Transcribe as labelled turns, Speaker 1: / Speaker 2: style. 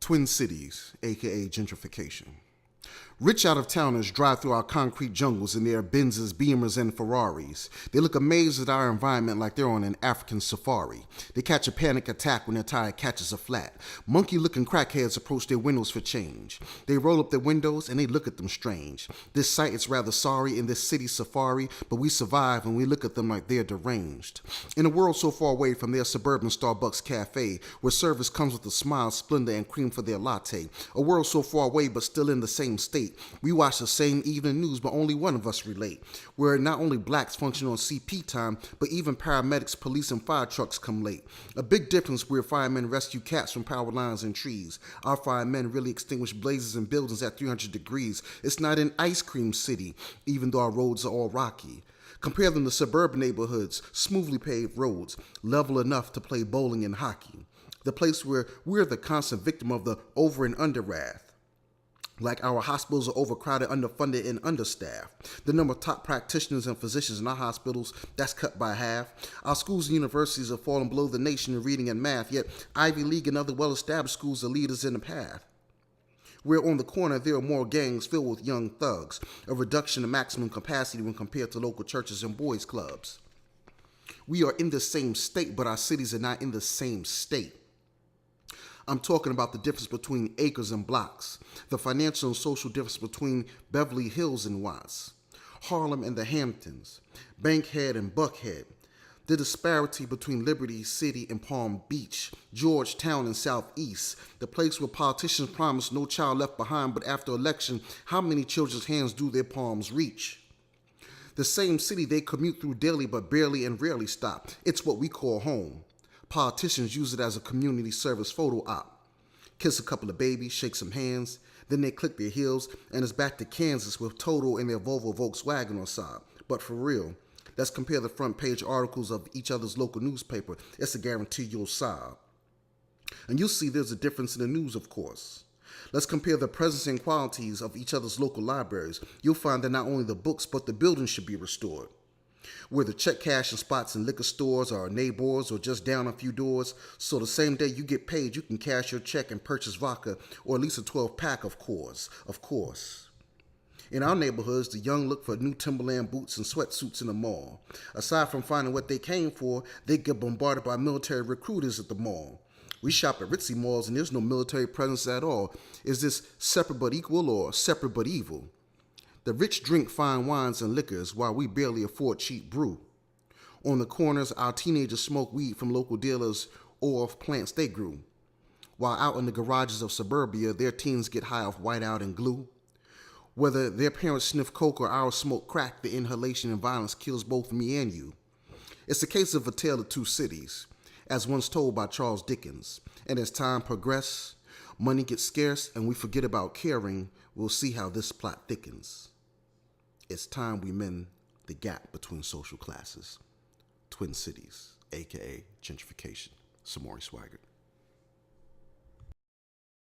Speaker 1: Twin cities, aka gentrification. Rich out-of-towners drive through our concrete jungles in their Benzes, Beamers, and Ferraris. They look amazed at our environment like they're on an African safari. They catch a panic attack when their tire catches a flat. Monkey-looking crackheads approach their windows for change. They roll up their windows and they look at them strange. This sight is rather sorry in this city safari, but we survive and we look at them like they're deranged. In a world so far away from their suburban Starbucks cafe, where service comes with a smile, splendor, and cream for their latte. A world so far away but still in the same state. We watch the same evening news, but only one of us relate. Where not only blacks function on CP time, but even paramedics, police, and fire trucks come late. A big difference where firemen rescue cats from power lines and trees. Our firemen really extinguish blazes in buildings at 300 degrees. It's not an ice cream city, even though our roads are all rocky. Compare them to suburban neighborhoods, smoothly paved roads, level enough to play bowling and hockey. The place where we're the constant victim of the over and under wrath. Like our hospitals are overcrowded, underfunded, and understaffed. The number of top practitioners and physicians in our hospitals, that's cut by half. Our schools and universities have fallen below the nation in reading and math, yet Ivy League and other well-established schools are leaders in the path. Where on the corner there are more gangs filled with young thugs, a reduction in maximum capacity when compared to local churches and boys' clubs. We are in the same state, but our cities are not in the same state. I'm talking about the difference between acres and blocks, the financial and social difference between Beverly Hills and Watts, Harlem and the Hamptons, Bankhead and Buckhead, the disparity between Liberty City and Palm Beach, Georgetown and Southeast, the place where politicians promise no child left behind, but after election, how many children's hands do their palms reach? The same city they commute through daily but barely and rarely stop. It's what we call home. Politicians use it as a community service photo op. Kiss a couple of babies, shake some hands, then they click their heels, and it's back to Kansas with Toto and their Volvo Volkswagen on side. But for real, let's compare the front page articles of each other's local newspaper. It's a guarantee you'll sob. And you'll see there's a difference in the news, of course. Let's compare the presence and qualities of each other's local libraries. You'll find that not only the books, but the buildings should be restored. Where the check cashing spots in liquor stores are neighbors or just down a few doors, so the same day you get paid, you can cash your check and purchase vodka, or at least a 12-pack, of course. In our neighborhoods, the young look for new Timberland boots and sweatsuits in the mall. Aside from finding what they came for, they get bombarded by military recruiters at the mall. We shop at ritzy malls and there's no military presence at all. Is this separate but equal or separate but evil? The rich drink fine wines and liquors while we barely afford cheap brew. On the corners, our teenagers smoke weed from local dealers or off plants they grew. While out in the garages of suburbia, their teens get high off whiteout and glue. Whether their parents sniff coke or ours smoke crack, the inhalation and violence kills both me and you. It's a case of a tale of two cities, as once told by Charles Dickens. And as time progresses, money gets scarce and we forget about caring. We'll see how this plot thickens. It's time we mend the gap between social classes. Twin cities, aka gentrification. Samori, Swygert.